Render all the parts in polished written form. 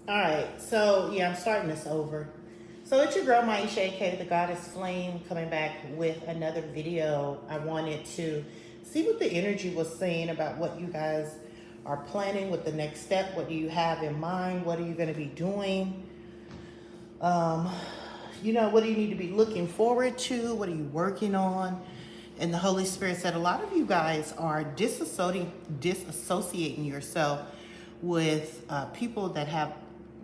All right, so yeah, I'm starting this over. So it's your girl Maisha, aka the Goddess Flame, coming back with another video. I wanted to see what the energy was saying about what you guys are planning with the next step. What do you have in mind? What are you going to be doing? Um, what do you need to be looking forward to? What are you working on? And the Holy Spirit said a lot of you guys are disassociating yourself with people that have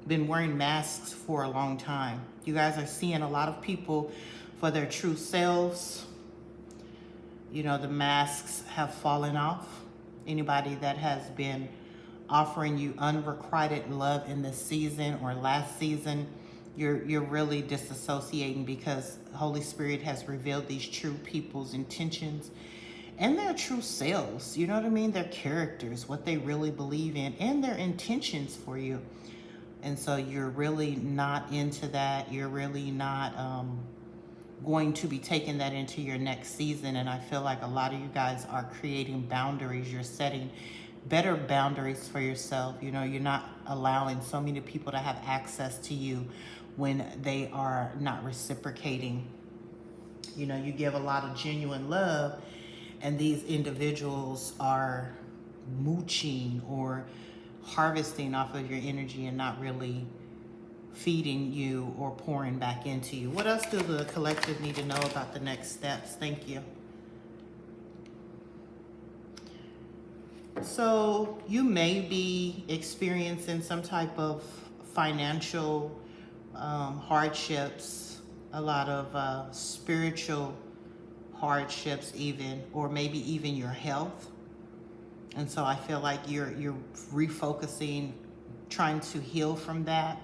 been wearing masks for a long time. You guys are seeing a lot of people for their true selves. The masks have fallen off. Anybody that has been offering you unrequited love in this season or last season, you're really disassociating because Holy Spirit has revealed these true people's intentions and their true selves. You know what I mean? Their characters, what they really believe in, and their intentions for you. And so you're really not into that. You're really not going to be taking that into your next season. And I feel like a lot of you guys are creating boundaries. You're setting better boundaries for yourself. You're not allowing so many people to have access to you when they are not reciprocating. You give a lot of genuine love, and these individuals are mooching or harvesting off of your energy and not really feeding you or pouring back into you. What else do the collective need to know about the next steps? Thank you. So you may be experiencing some type of financial hardships, a lot of spiritual hardships even, or maybe even your health. And so I feel like you're refocusing, trying to heal from that.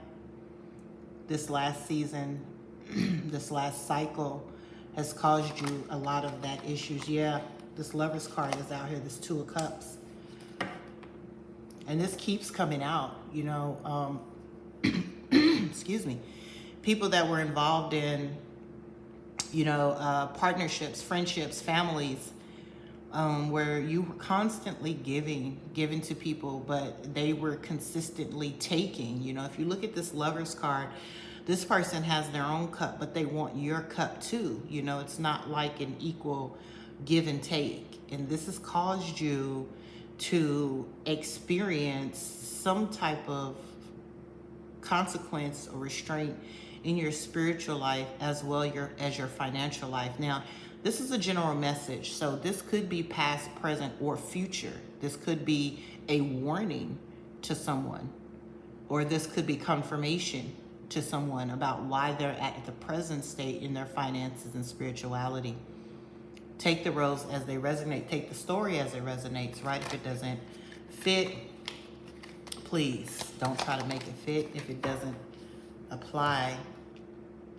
This last season, this last cycle has caused you a lot of that issues. Yeah, this Lover's card is out here, this Two of Cups. And this keeps coming out, excuse me. People that were involved in, partnerships, friendships, families, where you were constantly giving to people, but they were consistently taking. If you look at this Lover's card, this person has their own cup, but they want your cup too. It's not like an equal give and take. And this has caused you to experience some type of consequence or restraint in your spiritual life as well as your financial life. Now, this is a general message, so this could be past, present, or future. This could be a warning to someone, or this could be confirmation to someone about why they're at the present state in their finances and spirituality. Take the roles as they resonate. Take the story as it resonates, right? If it doesn't fit, please don't try to make it fit. If it doesn't apply,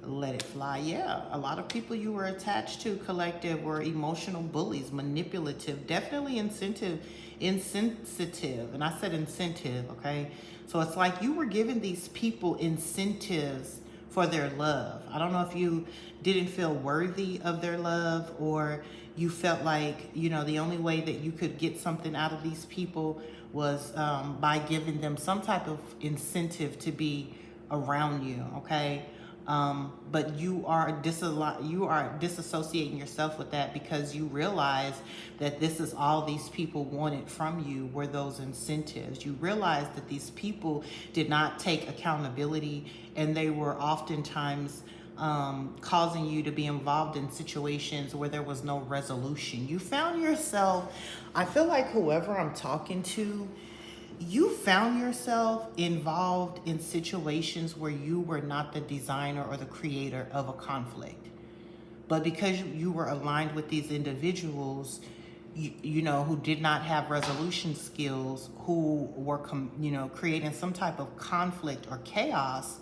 let it fly. Yeah, a lot of people you were attached to, collective, were emotional bullies, manipulative, definitely insensitive. And I said incentive, okay? So it's like you were giving these people incentives for their love. I don't know if you didn't feel worthy of their love, or you felt like, the only way that you could get something out of these people was by giving them some type of incentive to be around you, okay? But you are disassociating yourself with that because you realize that this is all these people wanted from you were those incentives. You realize that these people did not take accountability, and they were oftentimes causing you to be involved in situations where there was no resolution. You found yourself, I feel like whoever I'm talking to, you found yourself involved in situations where you were not the designer or the creator of a conflict. But because you were aligned with these individuals, who did not have resolution skills, who were, creating some type of conflict or chaos,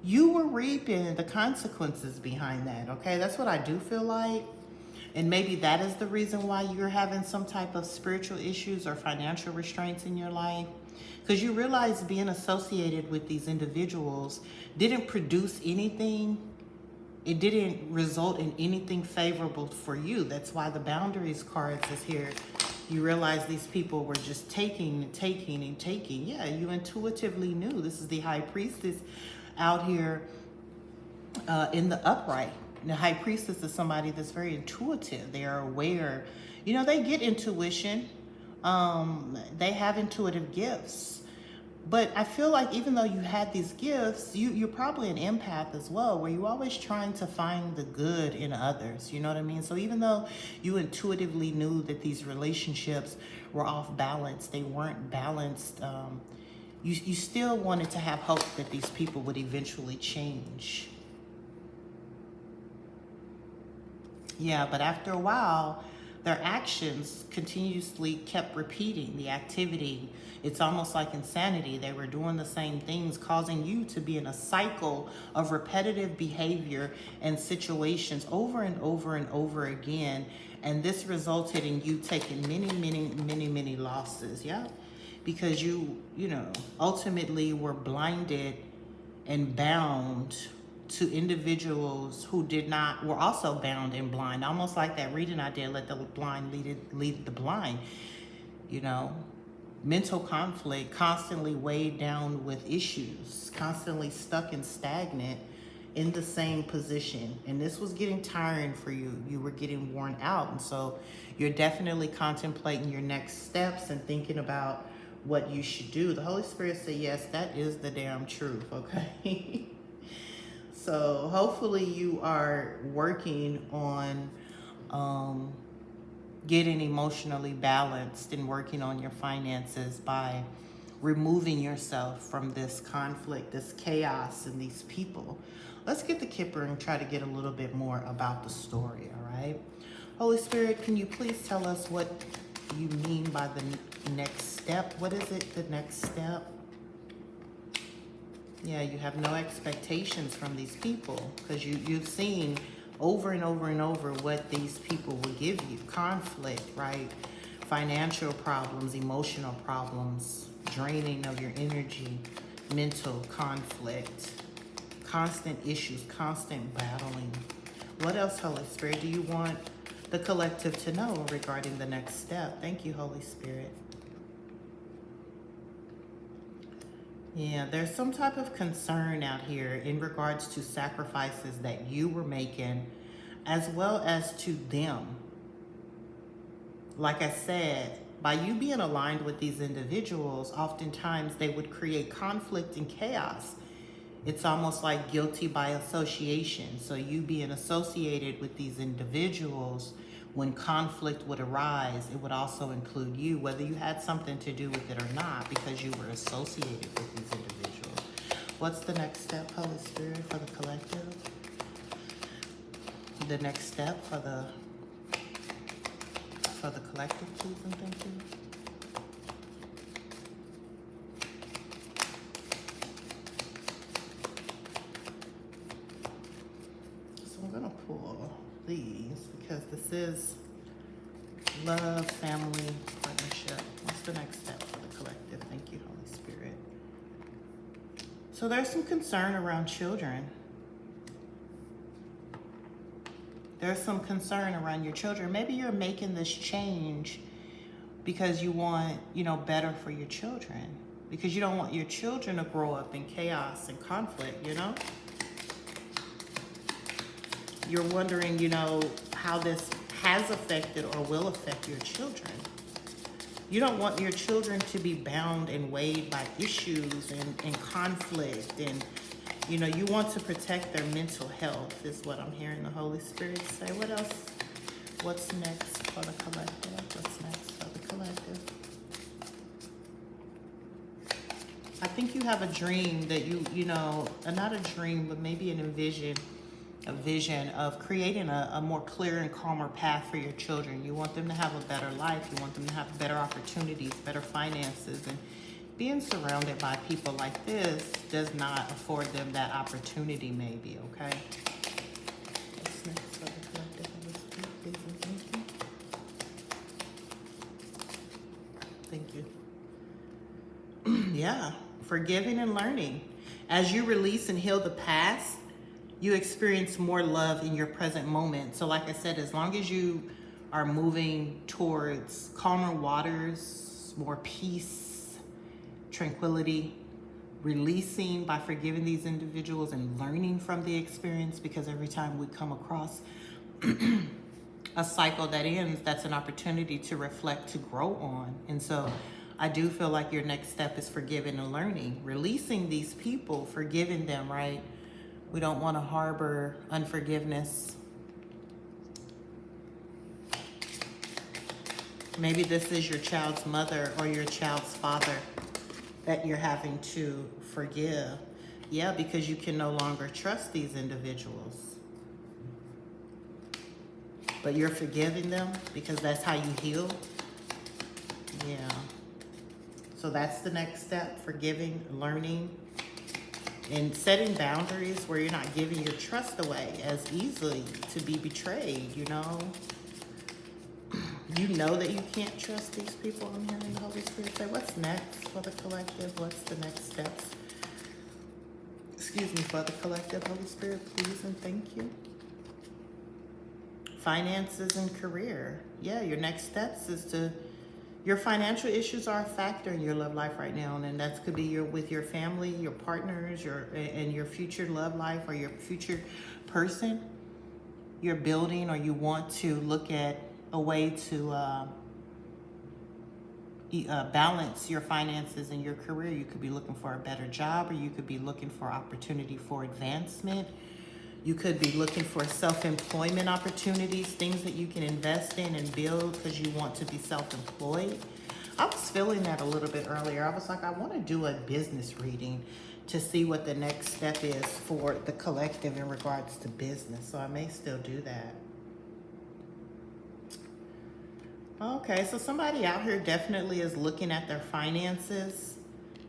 you were reaping the consequences behind that, okay? That's what I do feel like. And maybe that is the reason why you're having some type of spiritual issues or financial restraints in your life. Because you realize being associated with these individuals didn't produce anything. It didn't result in anything favorable for you. That's why the boundaries cards is here. You realize these people were just taking and taking and taking. Yeah, you intuitively knew. This is the high priestess out here in the upright. The high priestess is somebody that's very intuitive. They are aware. You know, they get intuition. They have intuitive gifts. But I feel like even though you had these gifts, you're probably an empath as well, where you're always trying to find the good in others. You know what I mean? So even though you intuitively knew that these relationships were off balance, they weren't balanced, you still wanted to have hope that these people would eventually change. Yeah, but after a while, their actions continuously kept repeating the activity. It's almost like insanity. They were doing the same things, causing you to be in a cycle of repetitive behavior and situations over and over and over again. And this resulted in you taking many losses. Yeah, because you ultimately were blinded and bound to individuals who were also bound and blind, almost like that reading I did, let the blind lead the blind. Mental conflict, constantly weighed down with issues, constantly stuck and stagnant in the same position. And this was getting tiring for you. You were getting worn out. And so you're definitely contemplating your next steps and thinking about what you should do. The Holy Spirit said, yes, that is the damn truth, okay? So hopefully you are working on getting emotionally balanced and working on your finances by removing yourself from this conflict, this chaos, and these people. Let's get the Kipper and try to get a little bit more about the story, all right? Holy Spirit, can you please tell us what you mean by the next step? What is it, the next step? Yeah, you have no expectations from these people because you've seen over and over and over what these people will give you. Conflict, right? Financial problems, emotional problems, draining of your energy, mental conflict, constant issues, constant battling. What else, Holy Spirit, do you want the collective to know regarding the next step? Thank you, Holy Spirit. Yeah, there's some type of concern out here in regards to sacrifices that you were making as well as to them. Like I said, by you being aligned with these individuals, oftentimes they would create conflict and chaos. It's almost like guilty by association. So you being associated with these individuals, when conflict would arise, it would also include you, whether you had something to do with it or not, because you were associated with these individuals. What's the next step, Holy Spirit, for the collective? The next step for the collective, please and thank you. So I'm gonna pull these because this is love, family, partnership. What's the next step for the collective? Thank you, Holy Spirit. So there's some concern around children. There's some concern around your children. Maybe you're making this change because you want, better for your children. Because you don't want your children to grow up in chaos and conflict, You're wondering, how this has affected or will affect your children. You don't want your children to be bound and weighed by issues and conflict. And, you want to protect their mental health is what I'm hearing the Holy Spirit say. What else? What's next for the collective? What's next for the collective? I think you have a dream that not a dream, but maybe a vision of creating a more clear and calmer path for your children. You want them to have a better life. You want them to have better opportunities, better finances. And being surrounded by people like this does not afford them that opportunity, maybe, okay? What's next for the collective? Please and thank you. Thank you. Yeah, forgiving and learning. As you release and heal the past, you experience more love in your present moment. So like I said, as long as you are moving towards calmer waters, more peace, tranquility, releasing by forgiving these individuals and learning from the experience, because every time we come across a cycle that ends, that's an opportunity to reflect, to grow on. And so I do feel like your next step is forgiving and learning, releasing these people, forgiving them, right? We don't want to harbor unforgiveness. Maybe this is your child's mother or your child's father that you're having to forgive. Yeah, because you can no longer trust these individuals. But you're forgiving them because that's how you heal. Yeah. So that's the next step, forgiving, learning, and setting boundaries where you're not giving your trust away as easily to be betrayed, you know? You know that you can't trust these people. I'm hearing the Holy Spirit say, what's next for the collective? What's the next steps? Excuse me, for the collective, Holy Spirit, please and thank you. Finances and career. Yeah, your next steps is to, your financial issues are a factor in your love life right now, and that could be with your family, your partners, and your future love life, or your future person you're building, or you want to look at a way to balance your finances and your career. You could be looking for a better job, or you could be looking for opportunity for advancement. You could be looking for self-employment opportunities, things that you can invest in and build because you want to be self-employed. I was feeling that a little bit earlier. I was like, I want to do a business reading to see what the next step is for the collective in regards to business. So I may still do that. Okay, so somebody out here definitely is looking at their finances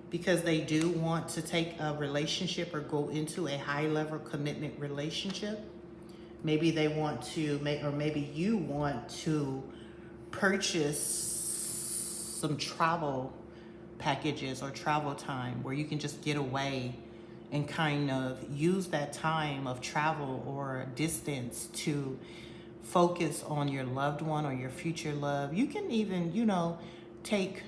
because they do want to take a relationship or go into a high-level commitment relationship. Maybe they want to make, or maybe you want to purchase some travel packages or travel time where you can just get away and kind of use that time of travel or distance to focus on your loved one or your future love. You can even, you know, take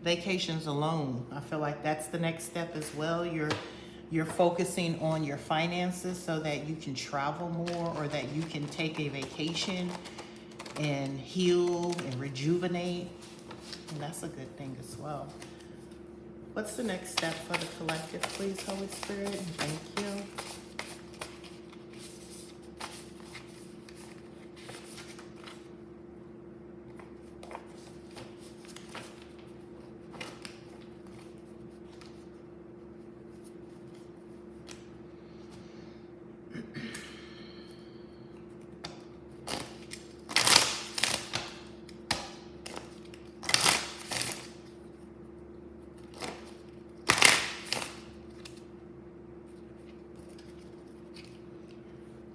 vacations alone. I feel like that's the next step as well. You're focusing on your finances so that you can travel more, or that you can take a vacation and heal and rejuvenate. And that's a good thing as well. What's the next step for the collective, please, Holy Spirit? Thank you.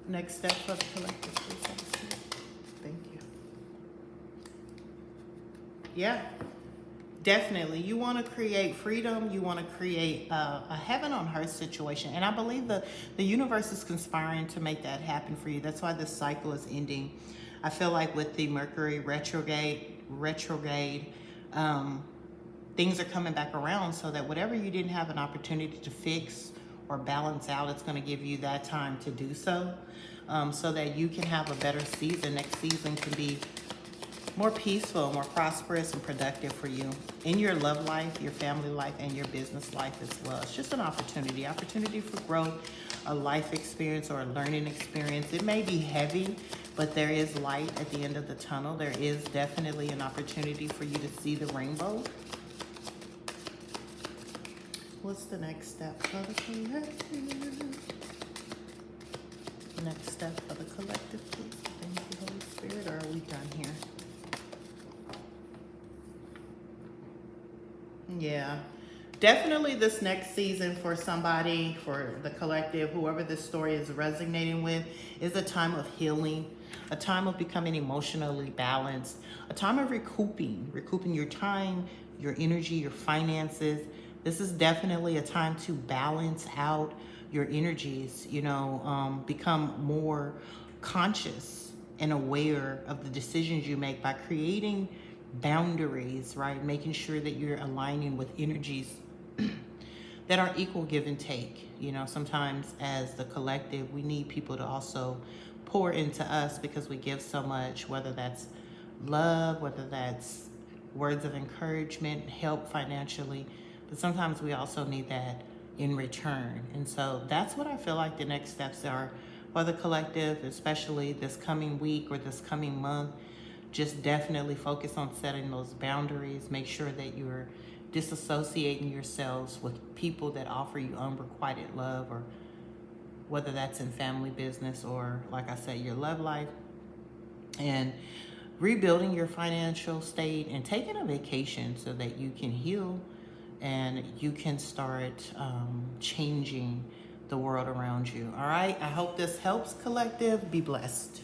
Next step for the collective, please. Thank you. Yeah, definitely. You want to create freedom. You want to create a heaven on earth situation. And I believe the universe is conspiring to make that happen for you. That's why this cycle is ending. I feel like with the Mercury retrograde, things are coming back around, so that whatever you didn't have an opportunity to fix or balance out, it's going to give you that time to do so, so that you can have a better season. Next season can be more peaceful, more prosperous, and productive for you in your love life, your family life, and your business life as well. It's just an opportunity for growth, a life experience or a learning experience. It may be heavy, but there is light at the end of the tunnel. There is definitely an opportunity for you to see the rainbow. What's the next step for the collective? Next step for the collective, please. Thank you, Holy Spirit. Or are we done here? Yeah. Definitely this next season for somebody, for the collective, whoever this story is resonating with, is a time of healing, a time of becoming emotionally balanced, a time of recouping your time, your energy, your finances. This is definitely a time to balance out your energies, you know, become more conscious and aware of the decisions you make by creating boundaries, right? Making sure that you're aligning with energies that are equal give and take. You know, sometimes as the collective, we need people to also pour into us because we give so much, whether that's love, whether that's words of encouragement, help financially, but sometimes we also need that in return. And so that's what I feel like the next steps are for the collective, especially this coming week or this coming month. Just definitely focus on setting those boundaries. Make sure that you're disassociating yourselves with people that offer you unrequited love, or whether that's in family, business, or like I said, your love life. And rebuilding your financial state and taking a vacation so that you can heal and you can start changing the world around you. All right. I hope this helps, collective. Be blessed.